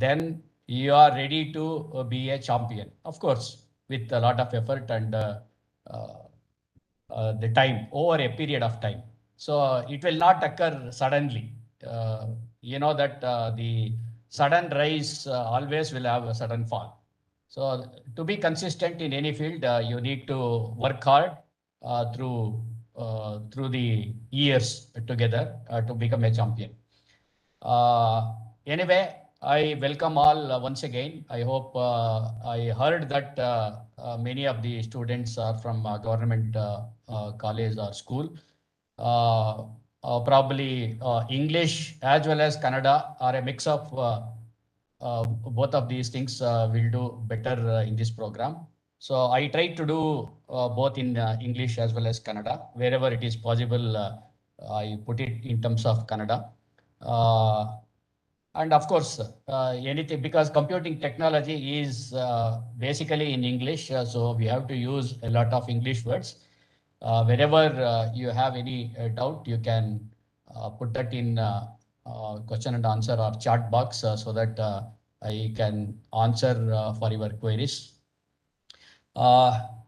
then you are ready to be a champion. Of course, with a lot of effort and the time over a period of time. So it will not occur suddenly. You know that the sudden rise always will have a sudden fall. So to be consistent in any field, you need to work hard through the years together to become a champion. Anyway, I welcome all once again. I hope I heard that many of the students are from government college or school. Probably English as well as Kannada are a mix of both of these things will do better in this program. So I try to do both in English as well as Kannada. Wherever it is possible, I put it in terms of Kannada. Uh, and of course, anything because computing technology is basically in English, so we have to use a lot of English words. Wherever you have any doubt, you can put that in question and answer or chat box so that I can answer for your queries.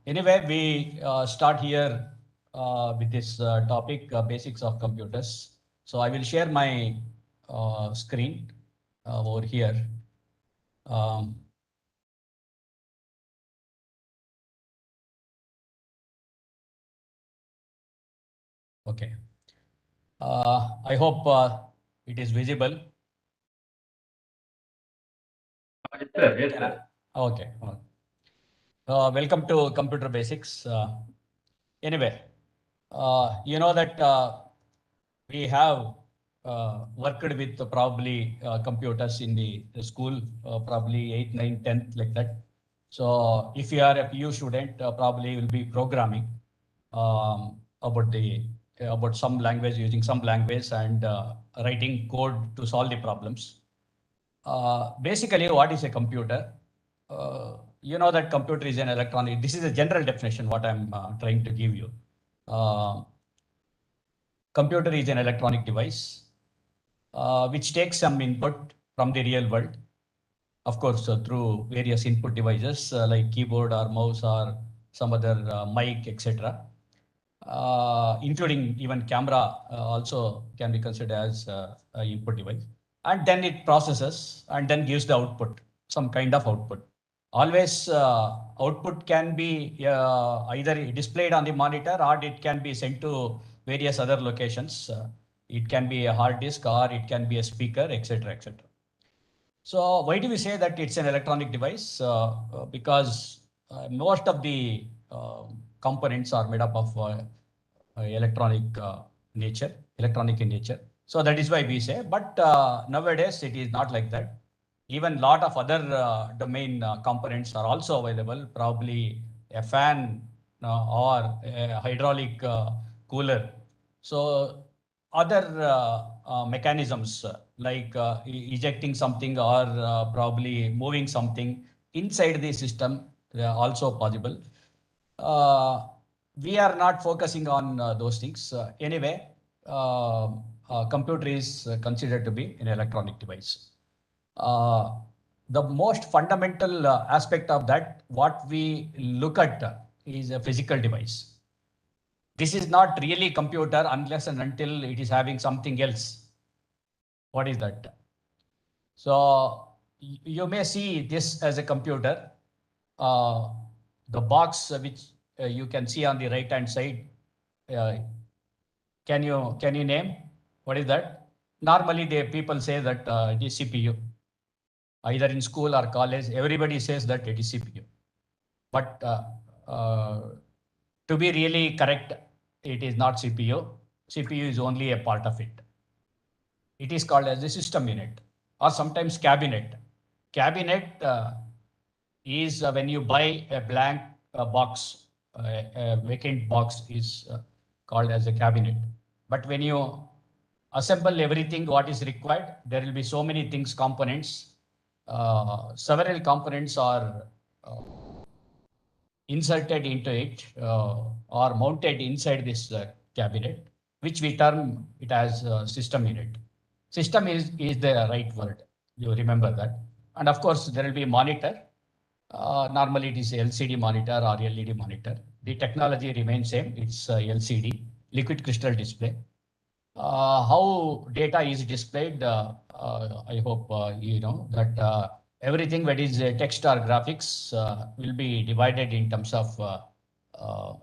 Anyway, we start here with this topic, basics of computers. So I will share my screen over here. Um, okay. I hope it is visible. Yes, sir. Yes, sir. Okay. Welcome to Computer Basics. Anyway, you know that we have worked with probably computers in the school, probably 8th, 9th, 10th, like that. So if you are a PU student, probably will be programming about the about some language, using some language and writing code to solve the problems. Basically, what is a computer? You know that computer is an electronic. This is a general definition. What I'm trying to give you. Uh, Computer is an electronic device which takes some input from the real world, of course, through various input devices like keyboard or mouse or some other mic, etc. Including even camera also can be considered as an input device. And then it processes and then gives the output, some kind of output. Always output can be either displayed on the monitor or it can be sent to various other locations. It can be a hard disk or it can be a speaker, etc., etc. So why do we say that it's an electronic device? Because most of the components are made up of electronic nature, electronic in nature. So that is why we say, but nowadays it is not like that. Even lot of other domain components are also available, probably a fan or a hydraulic cooler. So other mechanisms like ejecting something or probably moving something inside the system also possible. Uh, we are not focusing on those things. Anyway, computer is considered to be an electronic device. Uh, the most fundamental aspect of that, what we look at is a physical device. This is not really computer unless and until it is having something else. What is that? So you may see this as a computer. Uh, the box which you can see on the right hand side. Uh, can you name what is that? Normally, the people say that it is CPU. Either in school or college, everybody says that it is CPU. But to be really correct, it is not CPU. CPU is only a part of it. It is called as a system unit or sometimes cabinet. Cabinet is when you buy a blank box, a vacant box is called as a cabinet. But when you assemble everything what is required, there will be so many things, components. Several components are inserted into it or mounted inside this cabinet, which we term it as system unit. System is the right word. You remember that. And of course, there will be monitor. Normally it is LCD monitor or LED monitor. The technology remains same. It's LCD, liquid crystal display. How data is displayed, I hope you know that everything that is text or graphics will be divided in terms of uh,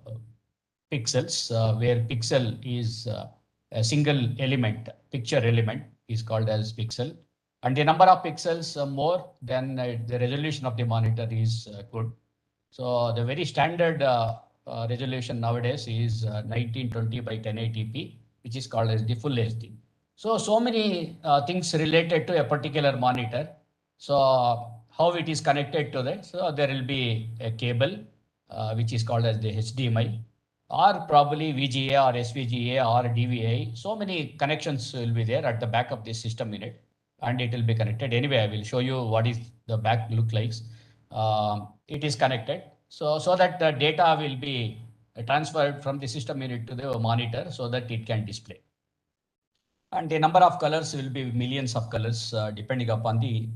pixels, where pixel is a single element, picture element is called as pixel. And the number of pixels more than the resolution of the monitor is good. So the very standard resolution nowadays is 1920 by 1080p, which is called as the full HD. So many things related to a particular monitor. So how it is connected to that? So there will be a cable, which is called as the HDMI, or probably VGA or SVGA or DVA. So many connections will be there at the back of this system unit, and it will be connected. Anyway, I will show you what is the back look like. It is connected. So that the data will be transferred from the system unit to the monitor so that it can display. And the number of colors will be millions of colors depending upon the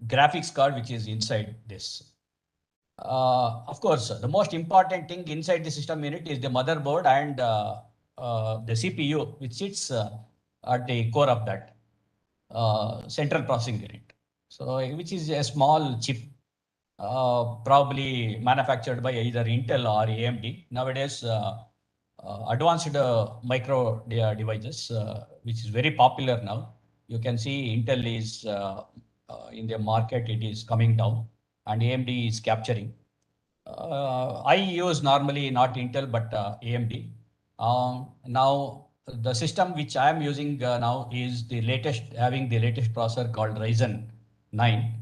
graphics card which is inside this. Of course, the most important thing inside the system unit is the motherboard and the CPU, which sits at the core of that central processing unit. So, which is a small chip, probably manufactured by either Intel or AMD. Nowadays, advanced micro devices, which is very popular now. You can see Intel is in the market, it is coming down, and AMD is capturing. I use normally not Intel but AMD. Now the system which I am using now is the latest, having the latest processor called Ryzen 9.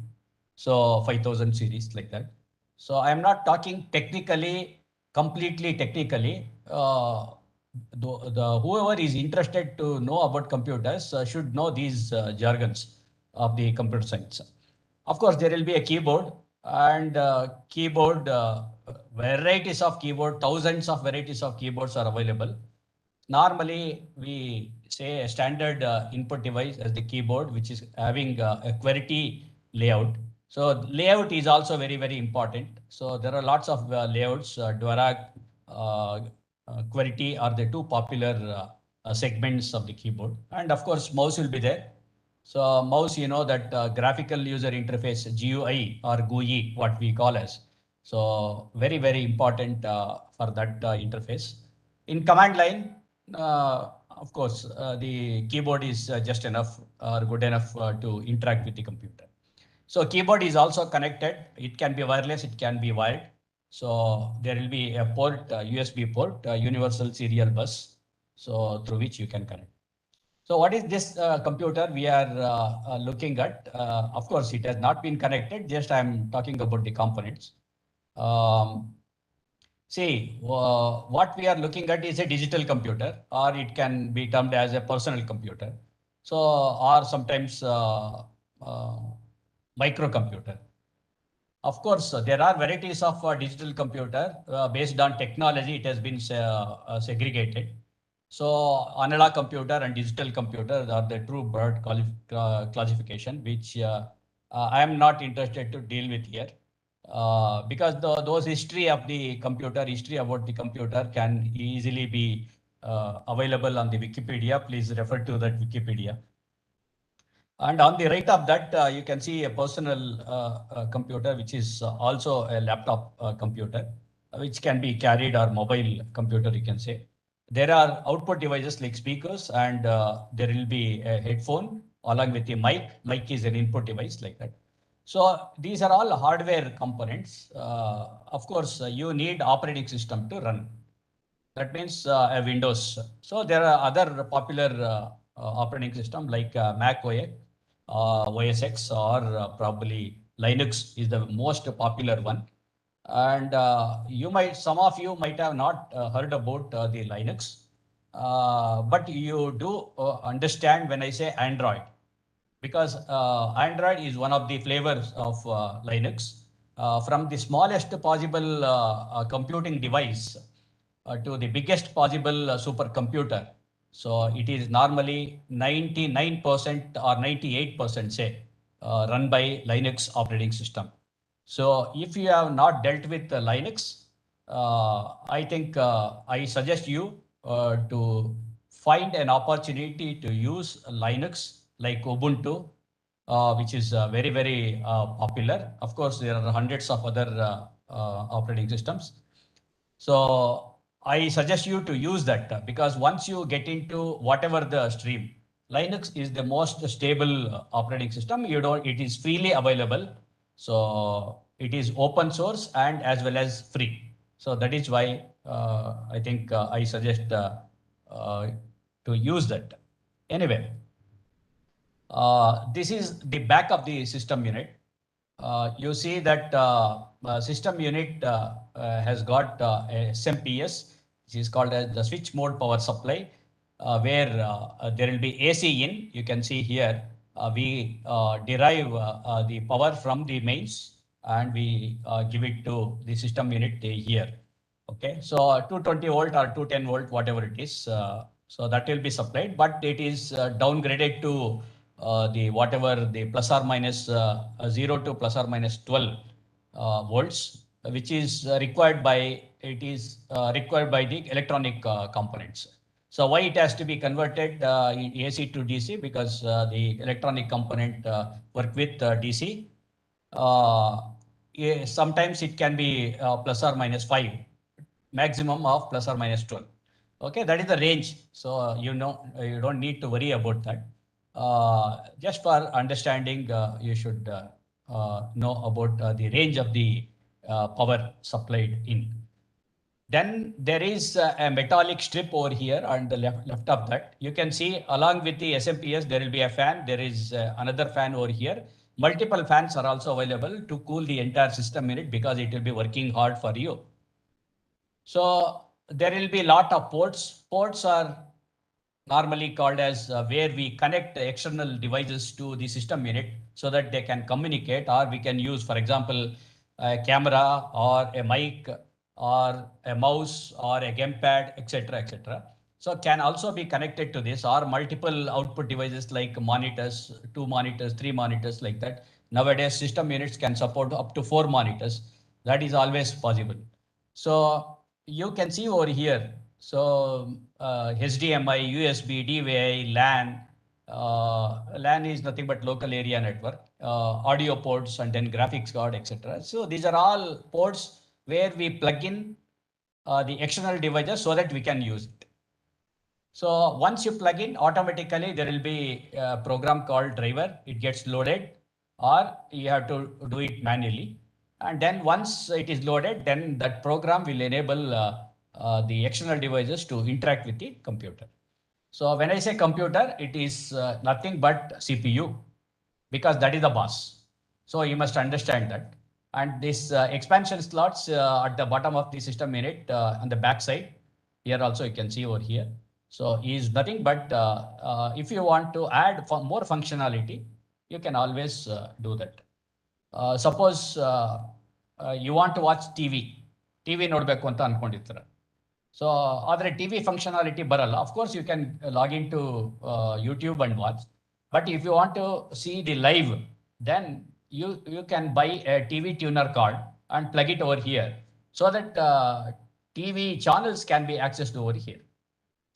So 5000 series like that. So I am not talking technically, completely technically. Whoever is interested to know about computers should know these jargons of the computer science. Of course, there will be a keyboard and keyboard, varieties of keyboard, thousands of varieties of keyboards are available. Normally, we say a standard input device as the keyboard, which is having a QWERTY layout. So layout is also very, very important. So there are lots of layouts, Dvorak, QWERTY are the two popular segments of the keyboard. And of course, mouse will be there. So mouse, you know that graphical user interface, GUI or GUI, what we call as. So very, very important for that interface. In command line, of course, the keyboard is just enough or good enough to interact with the computer. So keyboard is also connected. It can be wireless, it can be wired. So there will be a port, USB port, universal serial bus, so through which you can connect. So what is this computer we are looking at? Of course, it has not been connected. Just I'm talking about the components. Um, See, what we are looking at is a digital computer, or it can be termed as a personal computer. So, or sometimes uh, microcomputer. Of course, there are varieties of digital computer based on technology. It has been segregated. So, analog computer and digital computer are the true broad classification, which I am not interested to deal with here. Because those history of the computer, history about the computer can easily be available on the Wikipedia. Please refer to that Wikipedia. And on the right of that, you can see a personal computer, which is also a laptop computer, which can be carried, or mobile computer, you can say. There are output devices like speakers, and there will be a headphone along with the mic. Mic is an input device like that. So these are all hardware components. Of course, you need operating system to run. That means a Windows. So there are other popular operating system like Mac OS, OS X, or probably Linux is the most popular one. And some of you might have not heard about the Linux, but you do understand when I say Android, because Android is one of the flavors of Linux. From the smallest possible computing device to the biggest possible supercomputer. So it is normally 99% or 98%, say, run by Linux operating system. So if you have not dealt with Linux, I think I suggest you to find an opportunity to use Linux like Ubuntu, which is very, very popular. Of course, there are hundreds of other operating systems. So I suggest you to use that because once you get into whatever the stream, Linux is the most stable operating system. You don't, it is freely available. So it is open source and as well as free. So that is why I think I suggest uh, to use that. Anyway, this is the back of the system unit. You see that system unit has got a SMPS, which is called as the switch mode power supply, where there will be AC in. You can see here, we derive the power from the mains and we give it to the system unit here. Okay, so 220 volt or 210 volt, whatever it is. So that will be supplied, but it is downgraded to the whatever the plus or minus 0 to plus or minus 12 volts, which is required by required by the electronic components. So why it has to be converted in AC to DC? Because the electronic component work with DC. Sometimes it can be plus or minus 5, maximum of plus or minus 12. Okay, that is the range. So you know, you don't need to worry about that. Just for understanding, you should know about the range of the power supplied in. Then there is a metallic strip over here on the left of that. You can see along with the SMPS, there will be a fan. There is another fan over here. Multiple fans are also available to cool the entire system unit because it will be working hard for you. So there will be a lot of ports. Ports are normally called as where we connect external devices to the system unit so that they can communicate, or we can use, for example, a camera or a mic or a mouse or a gamepad, etc., etc. So can also be connected to this, or multiple output devices like monitors, 2 monitors, 3 monitors, like that. Nowadays, system units can support up to 4 monitors. That is always possible. So you can see over here. So HDMI, USB, DVI, LAN. LAN is nothing but local area network, audio ports, and then graphics card, etc. So these are all ports where we plug in the external devices so that we can use it. So once you plug in, automatically there will be a program called driver. It gets loaded, or you have to do it manually. And then once it is loaded, then that program will enable the external devices to interact with the computer. So when I say computer, it is nothing but CPU, because that is the boss. So you must understand that. And this expansion slots at the bottom of the system unit on the back side, here also you can see over here. So is nothing but if you want to add more functionality, you can always do that. Suppose you want to watch TV. TV ನೋಡ್ಬೇಕು ಅಂತ ಅನ್ಕೊಂಡಿರ್ತೀರ. So ಆದರೆ TV functionality ಬರಲ್ಲ. Of course, you can log into YouTube and watch. But if you want to see the live, then you can buy a TV tuner card and plug it over here so that TV channels can be accessed over here.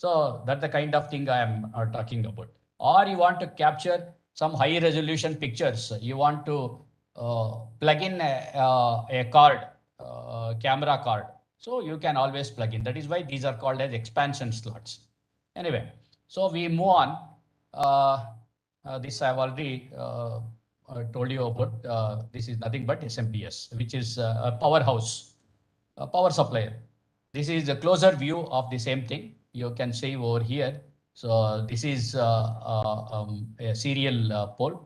So that's the kind of thing I am talking about. Or you want to capture some high resolution pictures. You want to plug in a card, camera card. So you can always plug in. That is why these are called as expansion slots. Anyway, so we move on. This I have already told you about. This is nothing but SMPS, which is a powerhouse, a power supplier. This is a closer view of the same thing. You can see over here. So this is a serial port,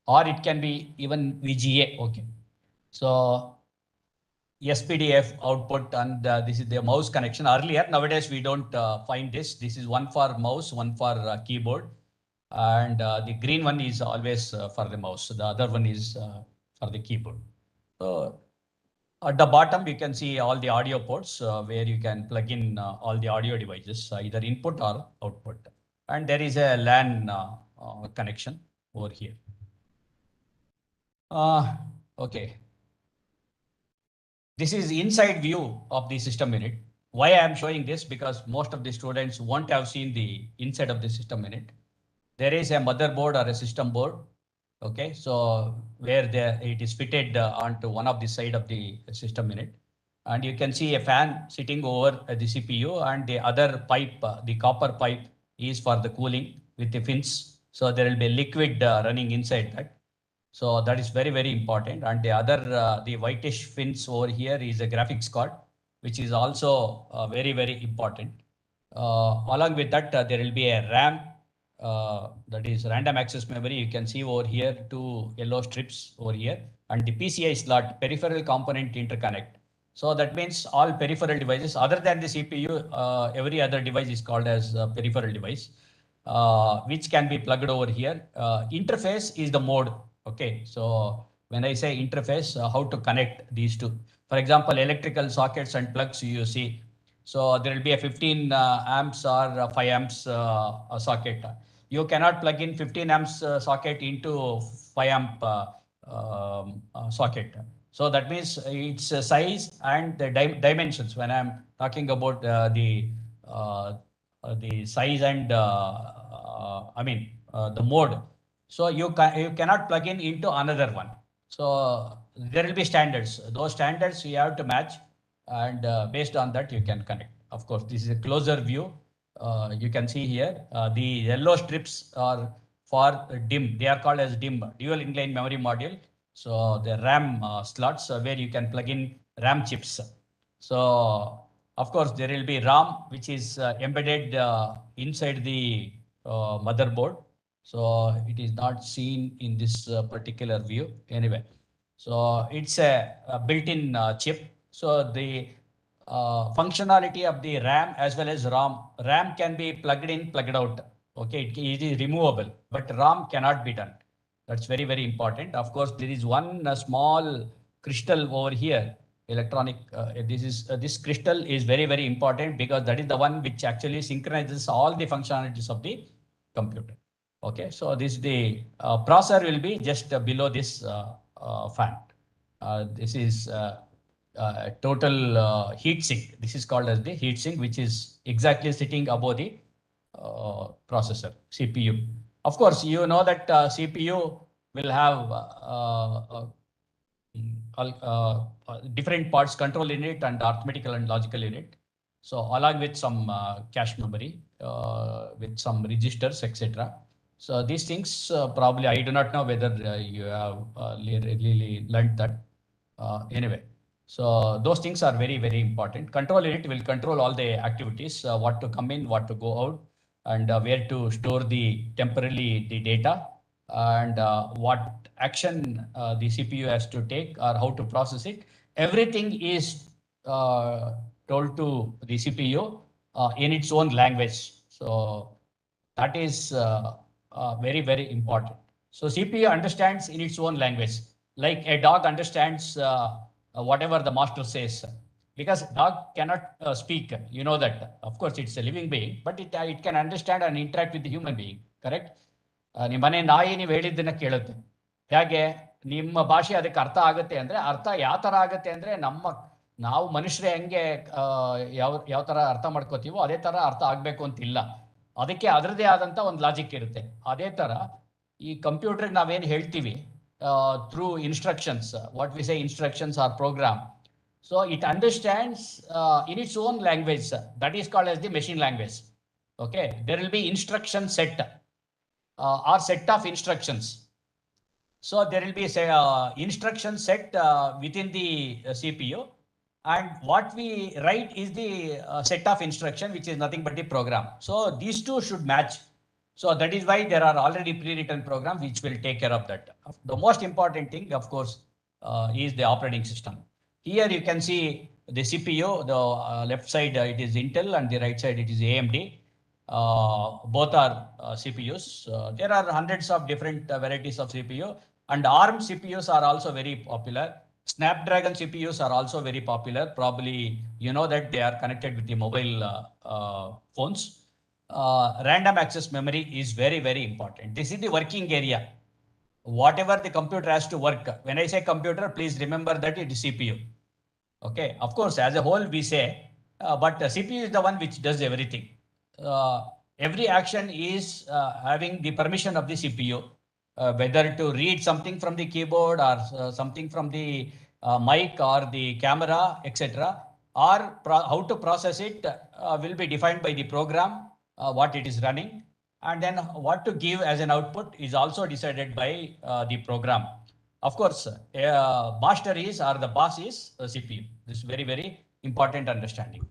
or it can be even VGA. Okay. So SPDF output, and this is the mouse connection. Earlier, nowadays we don't find this. This is one for mouse, one for keyboard, and the green one is always for the mouse. The other one is for the keyboard. So at the bottom, you can see all the audio ports where you can plug in all the audio devices, either input or output. And there is a LAN connection over here. Okay. This is inside view of the system unit. Why I am showing this? Because most of the students won't have seen the inside of the system unit. There is a motherboard or a system board. Okay, so where there it is fitted onto one of the side of the system unit, and you can see a fan sitting over the CPU, and the other pipe, the copper pipe, is for the cooling with the fins. So there will be liquid running inside that. So that is very, very important. And the other, the whitish fins over here is a graphics card, which is also very, very important. Along with that, there will be a RAM, that is random access memory. You can see over here two yellow strips over here, and the PCI slot, peripheral component interconnect. So that means all peripheral devices other than the CPU, every other device is called as a peripheral device, which can be plugged over here. Interface is the mode. Okay, so when I say interface, how to connect these two. For example, electrical sockets and plugs you see. So there will be a 15 amps or 5 amps socket. You cannot plug in 15 amps socket into 5 amp socket. So that means its size and the dimensions. When I'm talking about the size and the mode. So you cannot plug in into another one. So there will be standards. Those standards you have to match, and based on that you can connect. Of course, this is a closer view. You can see here the yellow strips are for DIMM. They are called as DIMM, dual inline memory module. So the RAM slots where you can plug in RAM chips. So of course there will be RAM, which is embedded inside the motherboard. So it is not seen in this particular view anyway. So it's a built-in chip. So the functionality of the RAM as well as ROM. RAM can be plugged in, plugged out. Okay, it is removable, but ROM cannot be done. That's very, very important. Of course, there is one small crystal over here. Electronic. This crystal is very, very important because that is the one which actually synchronizes all the functionalities of the computer. Okay, so this the processor will be just below this fan. This is total heat sink. This is called as the heat sink, which is exactly sitting above the processor, CPU. Of course, you know that CPU will have different parts, control unit and arithmetical and logical unit. So along with some cache memory, with some registers, etc. So these things probably I do not know whether you have really learned that. Anyway, so those things are very, very important. Control unit will control all the activities, what to come in, what to go out, and where to store the temporarily the data, and what action the CPU has to take or how to process it. Everything is told to the CPU in its own language. So that is very, very important. So CPU understands in its own language, like a dog understands whatever the master says, because dog cannot speak. You know that. Of course, it's a living being, but it can understand and interact with the human being. Correct? ನಿಮ್ಮ ಮನೆ ನಾಯಿ ನೀವು ಹೇಳಿದ್ದನ್ನ ಕೇಳುತ್ತೆ. ಹೇಗೆ ನಿಮ್ಮ ಭಾಷೆ ಅದಕ್ಕೆ ಅರ್ಥ ಆಗುತ್ತೆ ಅಂದ್ರೆ, ಅರ್ಥ ಯಾವ ತರ ಆಗುತ್ತೆ ಅಂದ್ರೆ ನಾವು ಮನುಷ್ಯರೇ ಹೆಂಗೆ ಯಾವ ತರ ಅರ್ಥ ಮಾಡ್ಕೋತೀವೋ ಅದೇ ತರ ಅರ್ಥ ಆಗ್ಬೇಕು ಅಂತಿಲ್ಲ. ಅದಕ್ಕೆ ಅದರದೇ ಆದಂತ ಒಂದು ಲಾಜಿಕ್ ಇರುತ್ತೆ. ಅದೇ ತರ ಈ ಕಂಪ್ಯೂಟರ್ ನಾವೇನು ಹೇಳ್ತೀವಿ through instructions, what we say instructions are program. So it understands in its own language. That is called as the machine language. Okay, there will be instruction set or set of instructions. So there will be say instruction set within the CPU, and what we write is the set of instruction, which is nothing but the program. So these two should match. So that is why there are already pre-written programs which will take care of that. The most important thing, of course, is the operating system. Here you can see the CPU. The left side it is Intel, and the right side it is AMD. Both are CPUs. There are hundreds of different varieties of CPU, and ARM CPUs are also very popular. Snapdragon CPUs are also very popular. Probably you know that they are connected with the mobile phones. Random access memory is very, very important. This is the working area. whatever the computer has to work. When I say computer, please remember that it is CPU. Okay, of course, as a whole we say, but CPU is the one which does everything. Uh, every action is having the permission of the CPU, whether to read something from the keyboard or something from the mic or the camera, etc., or how to process it will be defined by the program, what it is running, and then what to give as an output is also decided by the program. Of course, master is or the boss is CPU. This is very, very important understanding.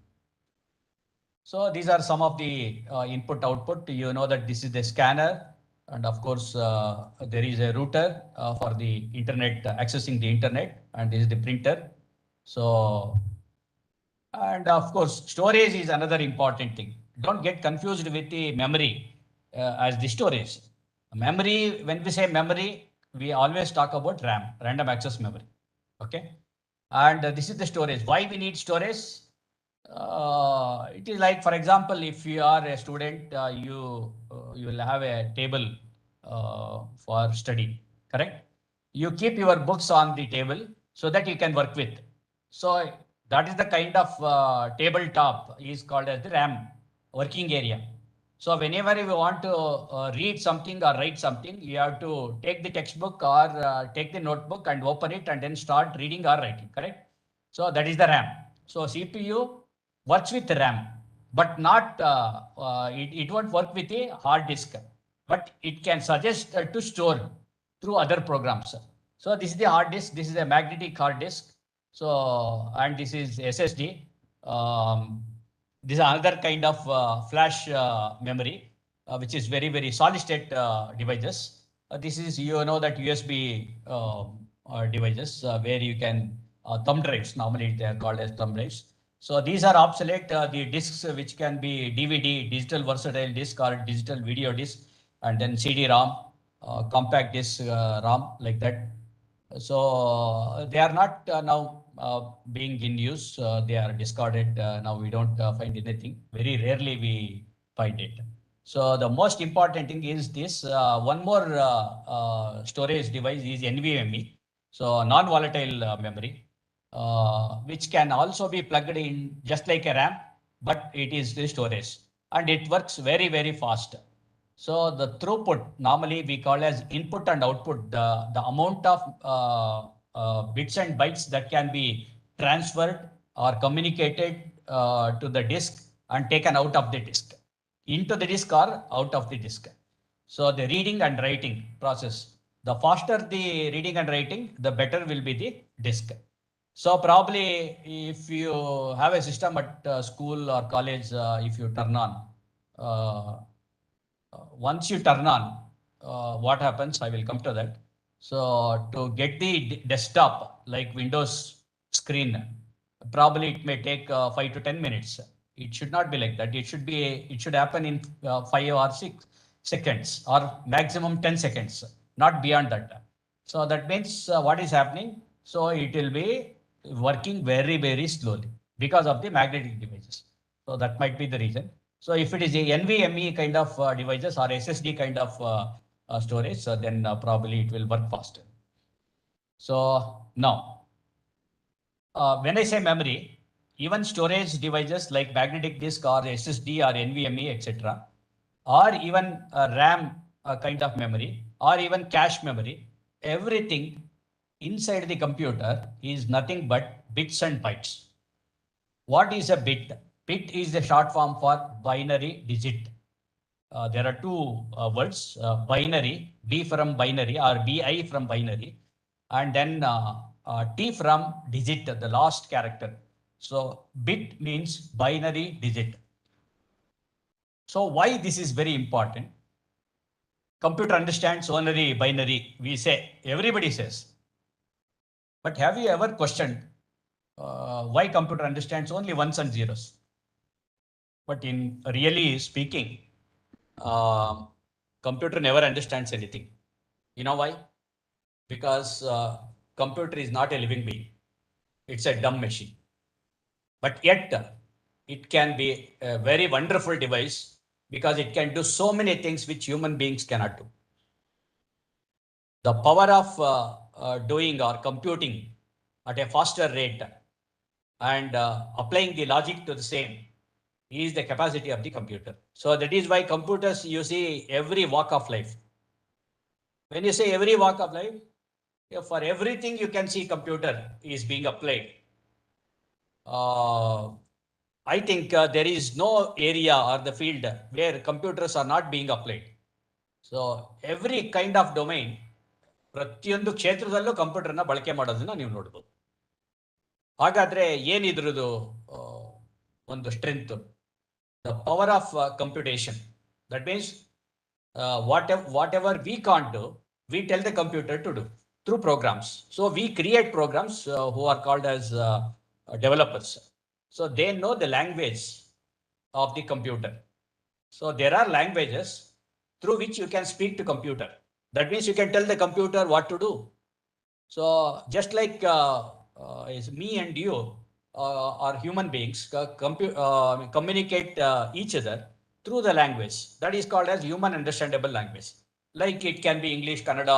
So these are some of the input output. You know that this is the scanner, and of course there is a router for the internet, accessing the internet, and this is the printer. So, and of course storage is another important thing. Don't get confused with the memory as the storage. Memory, when we say memory, we always talk about RAM, random access memory. Okay. And this is the storage. Why we need storage? It is like, for example, if you are a student, you will have a table for study, correct? You keep your books on the table so that you can work with. So that is the kind of tabletop is called as the RAM, working area. So whenever you want to read something or write something, you have to take the textbook or take the notebook and open it and then start reading or writing, correct? So that is the RAM. So CPU works with RAM, but not, it won't work with a hard disk, but it can suggest to store through other programs. So this is the hard disk, this is a magnetic hard disk. So, and this is SSD. This is another kind of flash memory, which is very, very solid state devices. This is, you know, that USB devices where you can, thumb drives, normally they are called as thumb drives. So these are obsolete, the discs which can be DVD, digital versatile disc or digital video disc, and then CD-ROM, compact disc ROM, like that. So they are not now being in use. They are discarded. Now we don't find anything. Very rarely we find it. So the most important thing is this. One more storage device is NVMe. So non-volatile memory, which can also be plugged in just like a RAM, but it is the storage and it works very, very fast. So the throughput, normally we call as input and output, the amount of bits and bytes that can be transferred or communicated to the disk and taken out of the disk, into the disk or out of the disk. So the reading and writing process, the faster the reading and writing, the better will be the disk. So probably if you have a system at school or college, if you turn on, uh, once you turn on, what happens? I will come to that. So to get the desktop like Windows screen, probably it may take 5 to 10 minutes. It should not be like that. It should happen in 5 or 6 seconds or maximum 10 seconds, not beyond that. So that means what is happening? So it will be working very, very slowly because of the magnetic devices. So that might be the reason. So if it is a NVMe kind of devices or SSD kind of storage, so then probably it will work faster. So now, when I say memory, even storage devices like magnetic disk or SSD or NVMe, etc., or even RAM kind of memory, or even cache memory, everything inside the computer is nothing but bits and bytes. What is a bit? Bit is the short form for binary digit. There are two words, binary, B from binary or BI from binary, and then T from digit, the last character. So bit means binary digit. So why this is very important? Computer understands only binary, we say, everybody says. But have you ever questioned why computer understands only ones and zeros? But in really speaking, computer never understands anything. You know why? Because computer is not a living being. It's a dumb machine. But yet it can be a very wonderful device because it can do so many things which human beings cannot do. the power of doing or computing at a faster rate and applying the logic to the same is the capacity of the computer. So that is why computers, you see every walk of life. When you say every walk of life, for everything you can see computer is being applied. I think there is no area or the field where computers are not being applied. So every kind of domain, ಪ್ರತಿಯೊಂದು ಕ್ಷೇತ್ರದಲ್ಲೂ ಕಂಪ್ಯೂಟರ್ನ ಬಳಕೆ ಮಾಡೋದನ್ನ ನೀವು ನೋಡ್ಬೋದು. ಹಾಗಾದ್ರೆ ಏನಿದ್ರದ್ದು ಒಂದು strength? The power of computation. That means whatever we can't do, we tell the computer to do through programs. So we create programs who are called as developers. So they know the language of the computer. So there are languages through which you can speak to computer. That means you can tell the computer what to do. So just like is me and you are human beings communicate each other through the language. That is called as human understandable language. Like it can be English, Kannada,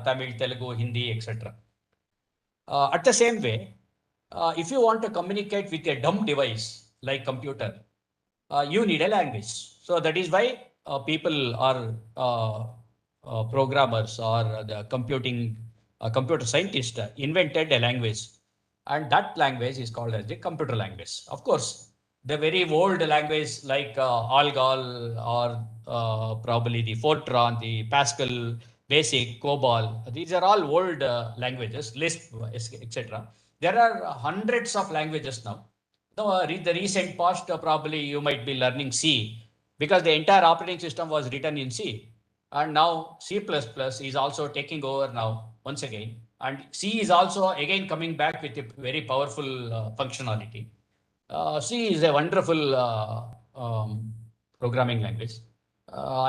Tamil, Telugu, Hindi, etc. At the same way, if you want to communicate with a dumb device like computer, you need a language. So that is why people are programmers or the computer scientists invented a language, and that language is called as the computer language. Of course, the very old language like Algol or probably the Fortran, the Pascal, Basic, COBOL, these are all old languages, Lisp, etc. There are hundreds of languages now. No, the recent past, probably you might be learning C, because the entire operating system was written in C. And now C++ is also taking over now once again. And C is also again coming back with a very powerful functionality. C is a wonderful programming language.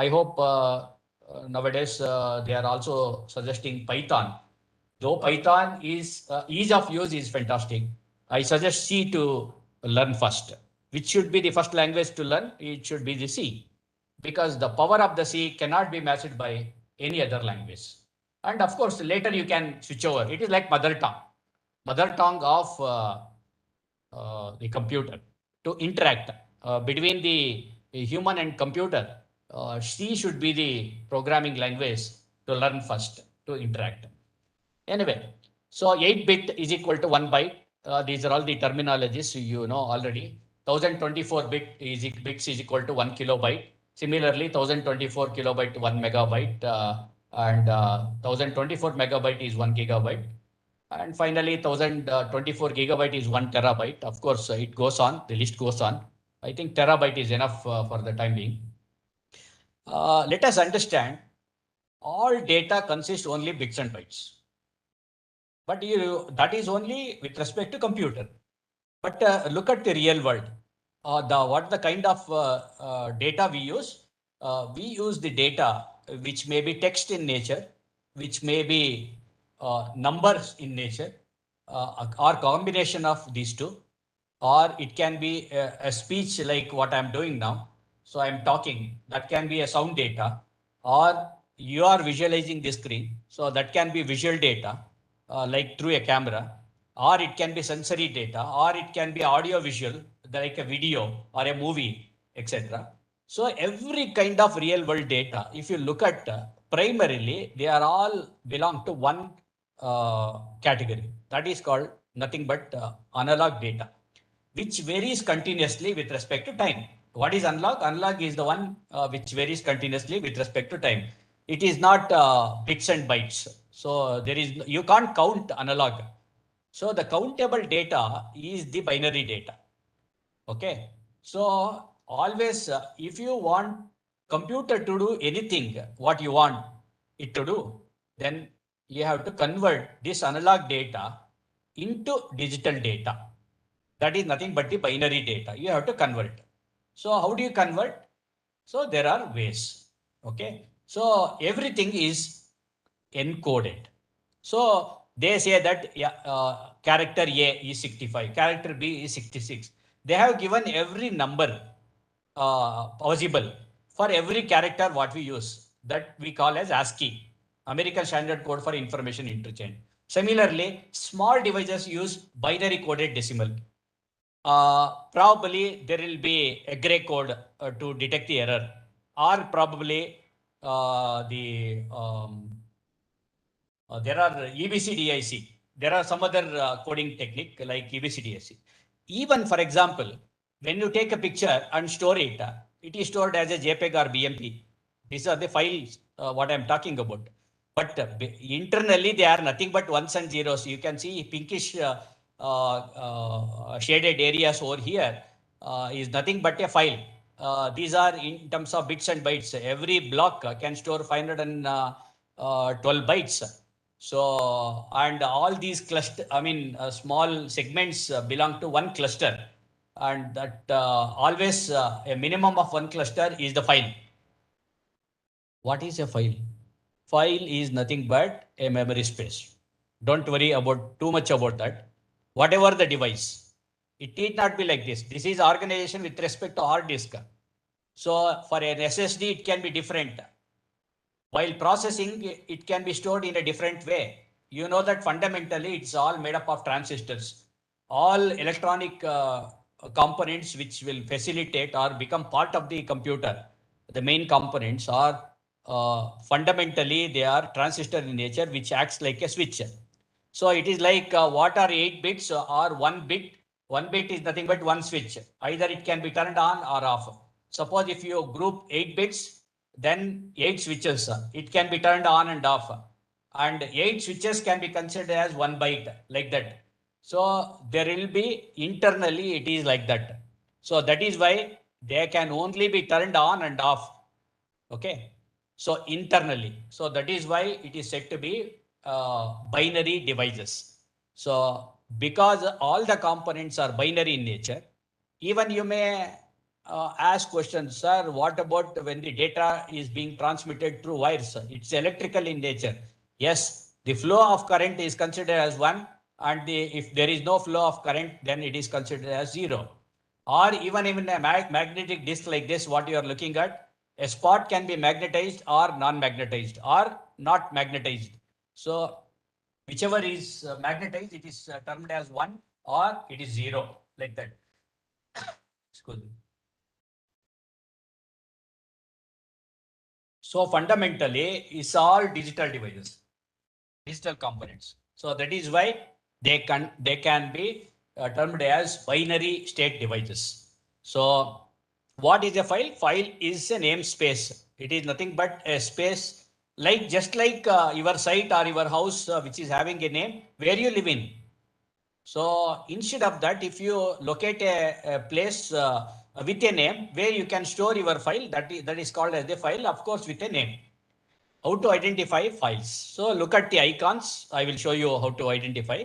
I hope nowadays they are also suggesting Python. Though Python is ease of use is fantastic, I suggest C to learn first. Which should be the first language to learn? It should be the C, because the power of the C cannot be matched by any other language. And of course, later you can switch over. It is like mother tongue of the computer to interact between the human and computer. C should be the programming language to learn first to interact. Anyway, so 8-bit is equal to 1 byte. These are all the terminologies you know already. 1024 bits is equal to 1 kilobyte. Similarly, 1024 kilobyte to 1 megabyte, and 1024 megabyte is 1 gigabyte. And finally, 1024 gigabyte is 1 terabyte. Of course, it goes on, the list goes on. I think terabyte is enough for the time being. Let us understand, all data consists only bits and bytes. But that is only with respect to computer. But look at the real world. What the kind of data we use? We use the data which may be text in nature, which may be numbers in nature, or combination of these two, or it can be a speech like what I'm doing now. So I'm talking, that can be a sound data, or you are visualizing the screen. So that can be visual data, like through a camera, or it can be sensory data, or it can be audio visual, like a video or a movie, etc. So every kind of real world data, if you look at primarily, they are all belong to one category. That is called nothing but analog data, which varies continuously with respect to time. What is analog? Analog is the one which varies continuously with respect to time. It is not bits and bytes. So there is, you can't count analog. So the countable data is the binary data. Okay. So always, if you want computer to do anything, what you want it to do, then you have to convert this analog data into digital data. That is nothing but the binary data. You have to convert. So how do you convert? So there are ways. Okay. So everything is encoded. So they say that character A is 65, character B is 66. They have given every number possible for every character what we use, that we call as ASCII. American Standard Code for information interchange. Similarly, small devices use binary coded decimal. Probably there will be a gray code to detect the error, or probably the there are EBCDIC. There are some other coding technique like EBCDIC. Even for example, when you take a picture and store it, it is stored as a JPEG or BMP. These are the files what I am talking about. But internally they are nothing but ones and zeros. You can see pinkish shaded areas over here is nothing but a file. These are in terms of bits and bytes. Every block can store 512 bytes. So, and all these cluster, small segments belong to one cluster, and that always a minimum of one cluster is the file. What is a file? File is nothing but a memory space. Don't worry about too much about that. Whatever the device, it need not be like this. This is organization with respect to hard disk. So for an SSD, it can be different. While processing, it can be stored in a different way. You know that fundamentally it's all made up of transistors. All electronic components which will facilitate or become part of the computer, the main components are fundamentally they are transistor in nature, which acts like a switch. So it is like what are 8 bits or 1 bit? 1 bit is nothing but one switch. Either it can be turned on or off. Suppose if you group 8 bits, then 8 switches. It can be turned on and off. And 8 switches can be considered as 1 byte, like that. So there will be internally it is like that. So that is why they can only be turned on and off. Okay. So internally. So that is why it is said to be binary devices. So because all the components are binary in nature, even you may ask questions, sir, what about when the data is being transmitted through wires? It's electrical in nature. Yes, the flow of current is considered as one, and if there is no flow of current, then it is considered as zero. Or even in a magnetic disk like this, what you are looking at, a spot can be magnetized or non-magnetized or not magnetized. So whichever is magnetized, it is termed as one or it is zero, like that. Excuse me. So fundamentally, it's all digital devices, digital components. So that is why they can be termed as binary state devices. So what is a file? File is a namespace. It is nothing but a space like just like your site or your house, which is having a name where you live in. So instead of that, if you locate a place with a name where you can store your file, that is called as the file, of course, with a name. How to identify files? So look at the icons. I will show you how to identify.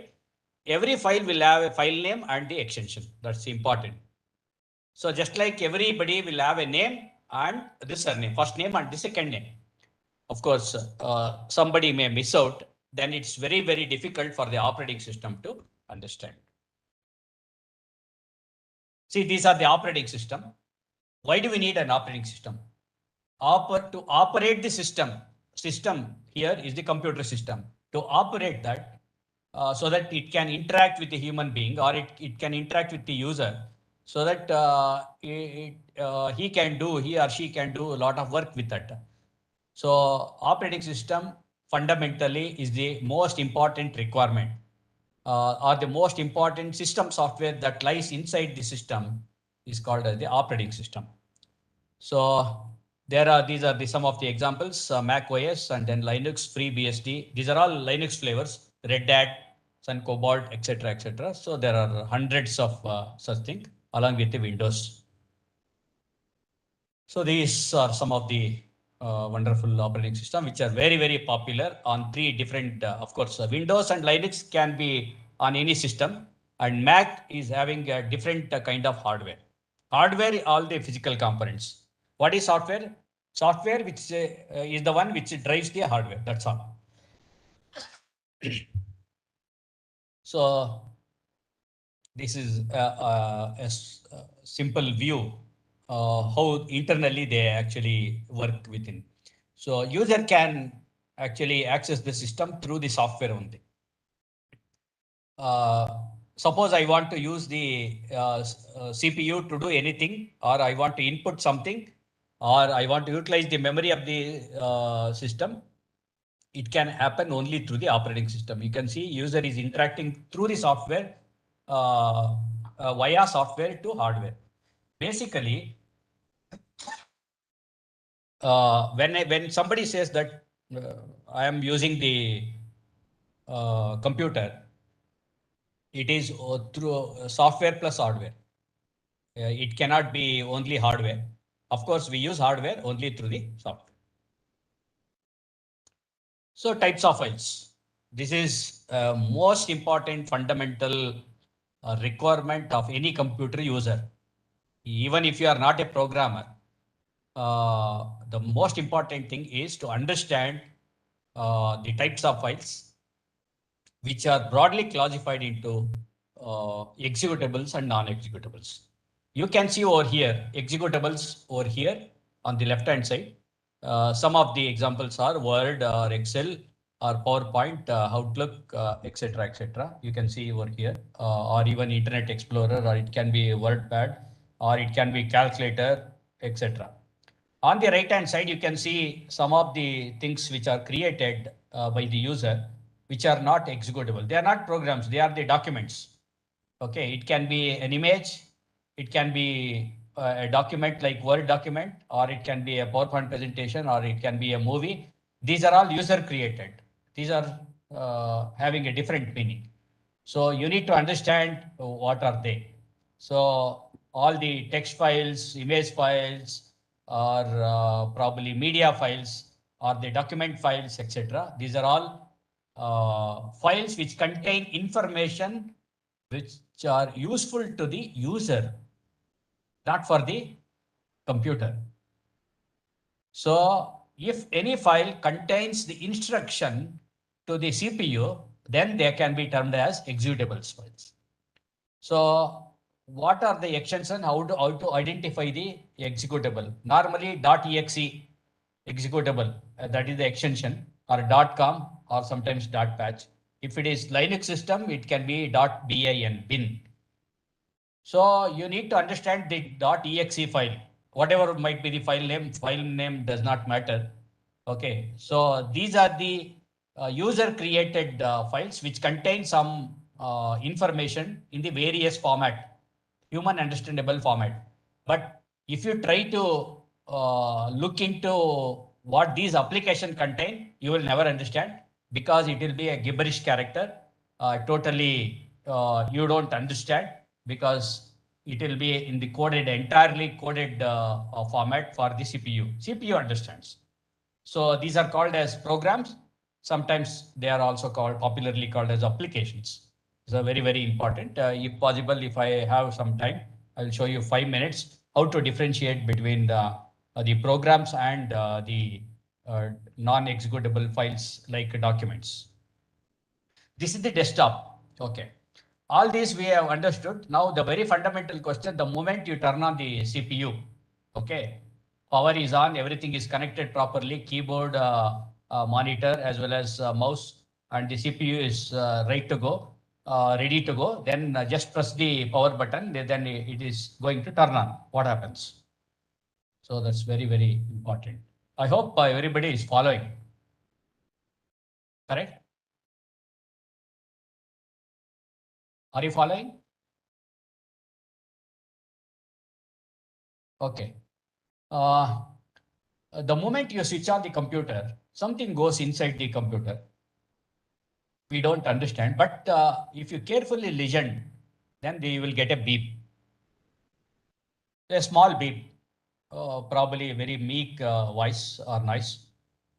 Every file will have a file name and the extension. That's important. So just like everybody will have a name and the surname, first name and the second name. Of course, somebody may miss out, then it's very, very difficult for the operating system to understand. See, these are the operating system. Why do we need an operating system? To operate the system here is the computer system. To operate that, so that it can interact with the human being or it can interact with the user, so that he or she can do a lot of work with that. So operating system fundamentally is the most important requirement or the most important system software that lies inside the system is called as the operating system. So these are some of the examples, Mac OS and then Linux, FreeBSD. These are all Linux flavors, Red Hat, Sun Cobalt, etc., etc. So there are hundreds of such things along with the Windows. So these are some of the wonderful operating system which are very, very popular on 3 different, of course, Windows and Linux can be on any system, and Mac is having a different kind of hardware. Hardware, all the physical components. What is software? Software which is the one which drives the hardware. That's all. So this is a simple view how internally they actually work within. So user can actually access the system through the software only. Suppose I want to use the CPU to do anything, or I want to input something, or I want to utilize the memory of the system. It can happen only through the operating system. You can see user is interacting through the software via software to hardware. Basically, when somebody says that I am using the computer, it is through software plus hardware. It cannot be only hardware. Of course, we use hardware only through the software. So types of files. This is most important fundamental requirement of any computer user. Even if you are not a programmer, the most important thing is to understand the types of files which are broadly classified into executables and non-executables. You can see over here, executables over here on the left-hand side. Some of the examples are Word or Excel or PowerPoint, Outlook, etc., etc. You can see over here, or even Internet Explorer, or it can be WordPad, or it can be calculator, etc. On the right hand side, you can see some of the things which are created by the user, which are not executable. They are not programs, they are the documents. Okay, it can be an image, it can be a document like Word document, or it can be a PowerPoint presentation, or it can be a movie. These are all user created. These are having a different meaning. So you need to understand what are they. So all the text files, image files, or probably media files, or the document files, etc. These are all files which contain information which are useful to the user, not for the computer. So if any file contains the instruction to the CPU, then they can be termed as executables files. So what are the extensions? How to identify the executable? Normally .exe executable, that is the extension, or .com, or sometimes .patch. If it is Linux system, it can be .bin. So you need to understand the .exe file, whatever might be the file name does not matter. Okay, so these are the user created files which contain some information in the various format, human understandable format. But if you try to look into what these application contain, you will never understand, because it will be a gibberish character, totally you don't understand, because it will be in the entirely coded format for the CPU. CPU understands. So these are called as programs. Sometimes they are also popularly called as applications. So very, very important. If possible, if I have some time, I'll show you 5 minutes how to differentiate between the programs and the non-executable files like documents. This is the desktop. Okay. All these we have understood. Now the very fundamental question, the moment you turn on the CPU, okay, power is on, everything is connected properly, keyboard, monitor, as well as mouse, and the CPU is ready to go. Then just press the power button, then it is going to turn on. What happens? So that's very, very important. I hope everybody is following. Correct? Are you following? Okay. Uh, the moment you switch on the computer, something goes inside the computer. We don't understand, but if you carefully listen, then you will get a beep. A small beep, probably a very meek voice or noise.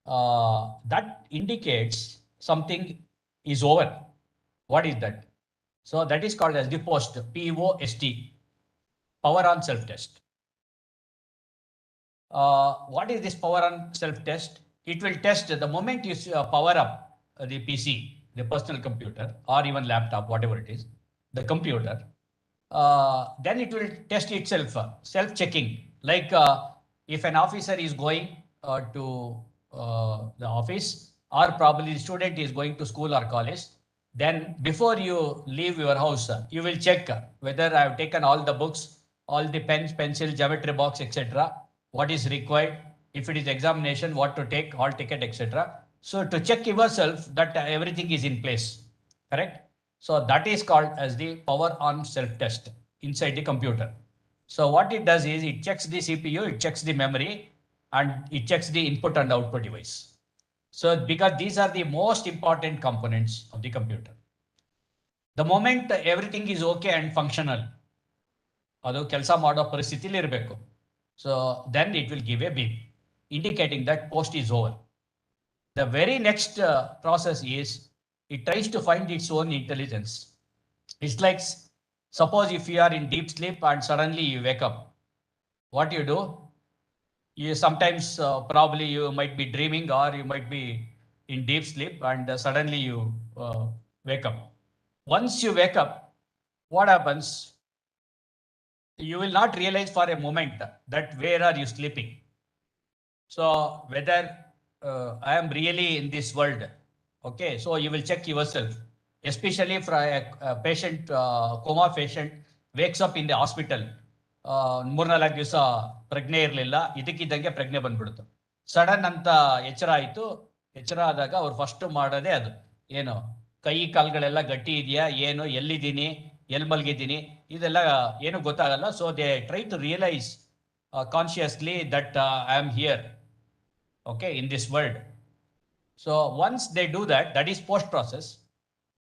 That indicates something is over. What is that? So that is called as the post, POST, power on self-test. What is this power on self-test? It will test the moment you power up the PC, the personal computer, or even laptop, whatever it is, the computer. Then it will test itself, self-checking. Like if an officer is going to the office, or probably the student is going to school or college, then before you leave your house, you will check whether I have taken all the books, all the pens, pencil, geometry box, etc. What is required? If it is examination, what to take, hall ticket, etc. So to check yourself that everything is in place, correct? So that is called as the power on self test inside the computer. So what it does is it checks the CPU, it checks the memory, and it checks the input and output device. So because these are the most important components of the computer. The moment everything is okay and functional, ಅದು ಕೆಲಸ ಮಾಡೋ ಪರಿಸ್ಥಿತಿಲಿ ಇರಬೇಕು. So then it will give a beep indicating that post is over. The very next process is it tries to find its own intelligence. It's like, suppose if you are in deep sleep and suddenly you wake up, what you do? You sometimes probably you might be dreaming or you might be in deep sleep and suddenly you wake up. Once you wake up, what happens? You will not realize for a moment that where are you sleeping. So whether I am really in this world, okay, so you will check yourself, especially for a patient, coma patient wakes up in the hospital, ಮೂರ್ನಾಲ್ಕು ದಿವಸ ಪ್ರಜ್ಞೆ ಇರಲಿಲ್ಲ, ಇದಕ್ಕಿದ್ದಂಗೆ ಪ್ರಜ್ಞೆ ಬಂದ್ಬಿಡ್ತು. Sudden ಅಂತ ಎಚ್ಚರ ಆಯಿತು. ಎಚ್ಚರ ಆದಾಗ ಅವ್ರು ಫಸ್ಟ್ ಮಾಡೋದೇ ಅದು, ಏನು ಕೈ ಕಾಲುಗಳೆಲ್ಲ ಗಟ್ಟಿ ಇದೆಯಾ, ಏನು ಎಲ್ಲಿದ್ದೀನಿ, ಎಲ್ಲಿ ಮಲಗಿದ್ದೀನಿ, ಇದೆಲ್ಲ ಏನು ಗೊತ್ತಾಗಲ್ಲ. So they try to realise consciously that I am here, okay, in this world. So once they do that, that is post process.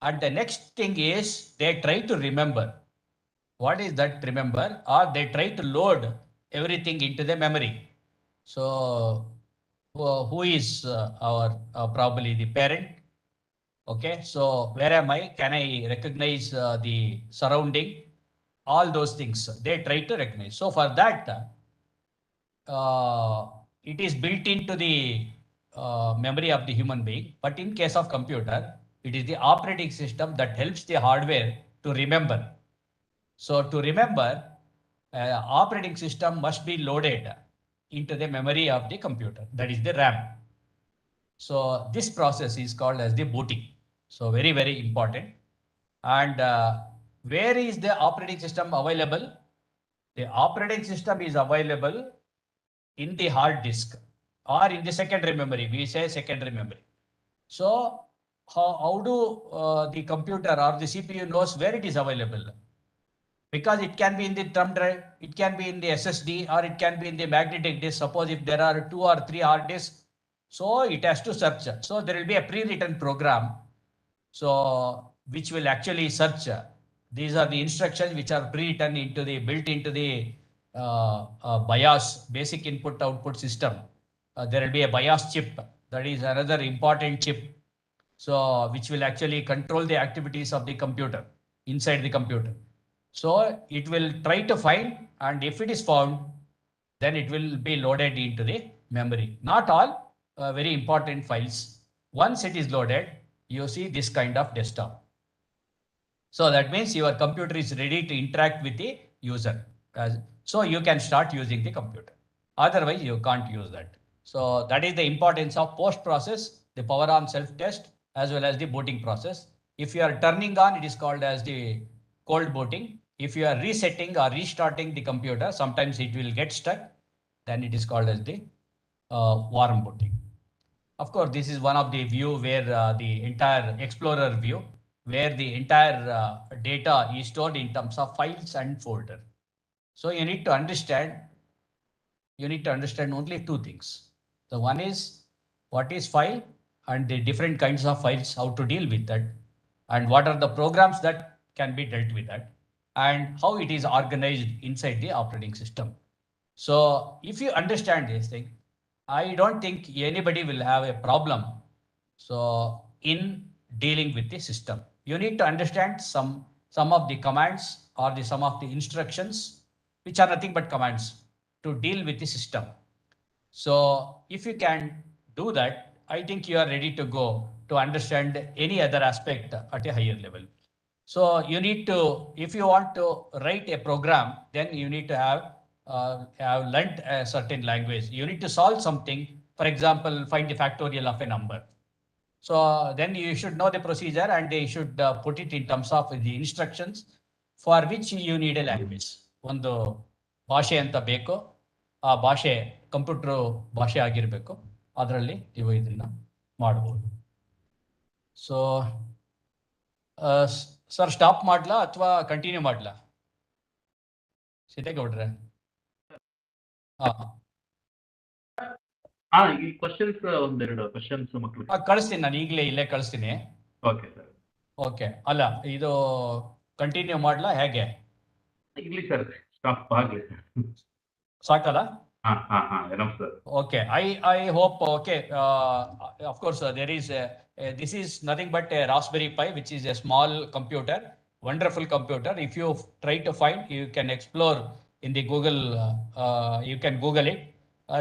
And the next thing is they try to remember. What is that remember? Or they try to load everything into the memory. So who is our probably the parent? Okay, so where am I? Can I recognize the surrounding? All those things they try to recognize. So for that, it is built into the memory of the human being. But in case of computer, it is the operating system that helps the hardware to remember. So to remember, operating system must be loaded into the memory of the computer, that is the RAM. So this process is called as the booting. So very, very important. And where is the operating system available? The operating system is available in the hard disk or in the secondary memory. We say secondary memory. So how do the computer or the CPU knows where it is available? Because it can be in the thumb drive, it can be in the SSD, or it can be in the magnetic disk. Suppose if there are 2 or 3 hard disks, so it has to search. So there will be a pre-written program, so which will actually search. These are the instructions which are pre-written into the built into the BIOS, basic input output system. There will be a BIOS chip, that is another important chip, so which will actually control the activities of the computer inside the computer. So it will try to find, and if it is found, then it will be loaded into the memory. Not all very important files. Once it is loaded, you see this kind of desktop. So that means your computer is ready to interact with the user. So you can start using the computer. Otherwise, you can't use that. So that is the importance of post process, the power on self test, as well as the booting process. If you are turning on, it is called as the cold booting. If you are resetting or restarting the computer, sometimes it will get stuck. Then it is called as the warm booting. Of course, this is one of the view where the entire Explorer view, where the entire data is stored in terms of files and folder. So you need to understand only two things. The one is what is file and the different kinds of files, how to deal with that, and what are the programs that can be dealt with that, and how it is organized inside the operating system. So if you understand this thing, I don't think anybody will have a problem. So in dealing with the system, you need to understand some of the commands or some of the instructions, which are nothing but commands to deal with the system. So if you can do that, I think you are ready to go to understand any other aspect at a higher level. So you need to, if you want to write a program, then you need to have learnt a certain language. You need to solve something. For example, find the factorial of a number. So then you should know the procedure and they should put it in terms of the instructions for which you need a language. ಒಂದು ಭಾಷೆ ಅಂತ ಬೇಕು, ಆ ಭಾಷೆ computer ಭಾಷೆ ಆಗಿರಬೇಕು, ಅದರಲ್ಲಿ ನೀವು ಇದನ್ನ ಮಾಡಬಹುದು. ಸೊ ಸರ್ ಸ್ಟಾಪ್ ಮಾಡ್ಲಾ ಅಥವಾ ಕಂಟಿನ್ಯೂ ಮಾಡ್ಲಾ ಸಿದ್ದೇಗೌಡ್ರೆ? ಈ ಕ್ವಶನ್ಸ್ ಒಂದೆರಡು ಕ್ವಶನ್ಸ್ ಮಕ್ಕಳು ಕಳಿಸ್ತೀನಿ, ನಾನು ಇಲ್ಲೇ ಕಳಿಸ್ತೀನಿ. Okay sir. ಓಕೆ, ಅಲ್ಲ ಇದು ಕಂಟಿನ್ಯೂ ಮಾಡ್ಲಾ ಹೇಗೆ? ಇರ್ಲಿ ಸರ್, ಸ್ಟಾಪ್ ಆಗಲಿ ಸಾಕಲ್ಲ? sir. Okay, I hope, okay, of course, there is, this is nothing but a Raspberry Pi, which is a small computer, wonderful computer. If you try to find, you can explore in the Google, you can Google it.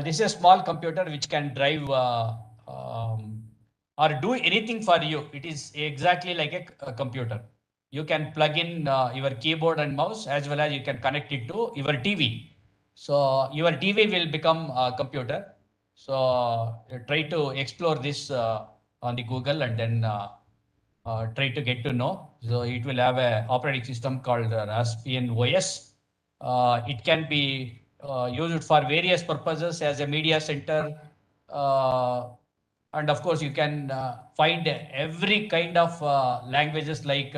This is a small computer which can drive or do anything for you. It is exactly like a computer. You can plug in your keyboard and mouse, as well as you can connect it to your TV. So your TV will become a computer. So try to explore this on the Google and then try to get to know. So it will have a operating system called Raspbian OS. It can be used for various purposes as a media center. And of course, you can find every kind of languages like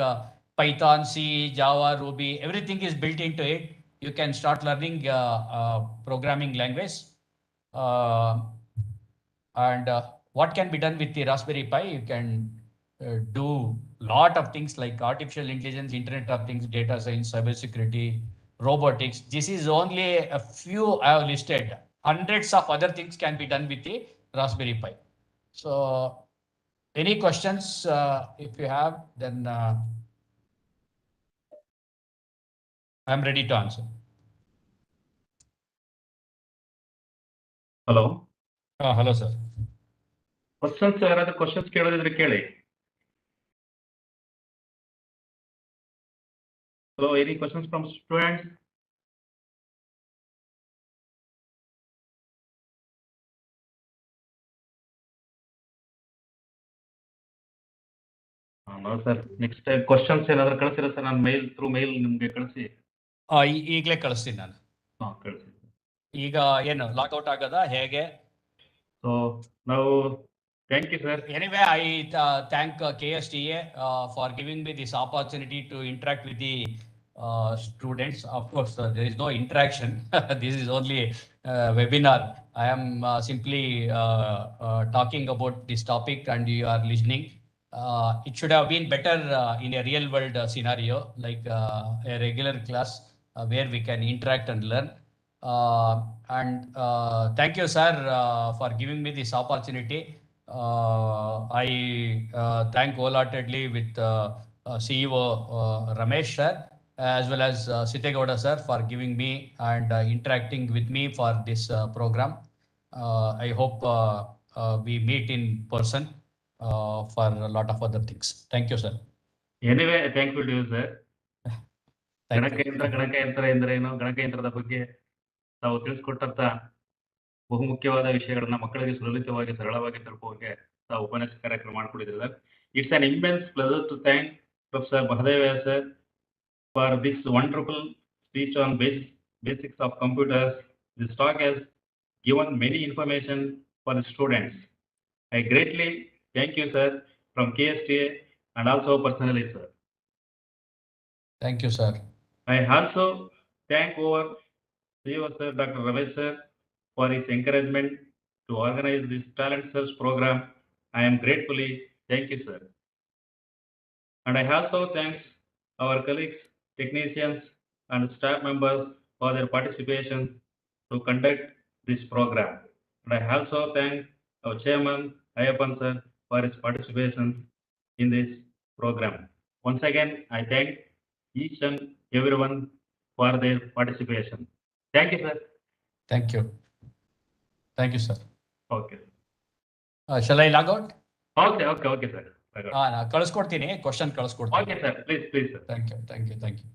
Python, C, Java, Ruby, everything is built into it. You can start learning programming language. And what can be done with the Raspberry Pi? You can do lot of things like artificial intelligence, Internet of Things, data science, cybersecurity, robotics. This is only a few I have listed. Hundreds of other things can be done with the Raspberry Pi. So any questions if you have, then I'm ready to answer. Hello. Hello, sir. Questions, ಯಾರಾದ್ರೂ questions ಕೇಳೋದಿದ್ರೆ ಕೇಳಿ. Hello, any questions from students? No sir, next time questions ಏನಾದ್ರೂ ಕಳಿಸಿರ sir, ನಾನು through mail ನಿಮ್ಗೆ ಕಳಿಸಿ. ಈಗಲೇ ಕಳಿಸ್ತೀನಿ ನಾನು. ಕಳಿಸಿ. ಈಗ ಏನು ಲಾಗೌಟ್ ಆಗದ ಹೇಗೆ? So now, thank you sir. Anyway, I thank KSTA for giving me this opportunity to interact with the students. Of course, there is no interaction. This is only webinar. I am simply talking about this topic and you are listening. It should have been better in a real world scenario, like a regular class where we can interact and learn. And thank you, sir, for giving me this opportunity. I thank wholeheartedly with CEO Ramesh sir, as well as Sitegowda sir, for giving me and interacting with me for this program. I hope we meet in person for a lot of other things. Thank you, sir. Anyway, thankful to you, sir. ಗಣಕಯಂತ್ರ ಎಂದರೇನು, ಗಣಕಯಂತ್ರದ ಬಗ್ಗೆ ತಾವು ತಿಳಿಸ್ಕೊಟ್ಟಂತ ಬಹುಮುಖ್ಯವಾದ ವಿಷಯಗಳನ್ನ ಮಕ್ಕಳಿಗೆ ಸುಲಲಿತವಾಗಿ ಸರಳವಾಗಿ ತಲುಪುವಂತೆ ತಾವು ಉಪನ್ಯಾಸ ಕಾರ್ಯಕ್ರಮ ಮಾಡಿಕೊಟ್ಟಿದ್ದೀರಾ. It's an immense pleasure to thank Professor Mahadevaya sir for this wonderful speech on basics of computers. This talk has given many information for the students. I greatly thank you, sir, from KSTA and also personally, sir. Thank you, sir. I also thank our CEO sir, Dr. Ramesh sir, for his encouragement to organize this talent search program. I am gratefully thank you, sir. And I also thank our colleagues, technicians, and staff members for their participation to conduct this program. And I also thank our chairman, Ayappan sir, for his participation in this program. Once again, I thank each and everyone for their participation. Thank you, sir. Thank you. Thank you, sir. Okay. Shall I log out? Okay, sir. ಕಳಿಸ್ಕೊಡ್ತೀನಿ, question ಕಳಿಸ್ಕೊಡ್ತೀನಿ. Okay, sir. Please, sir. Thank you.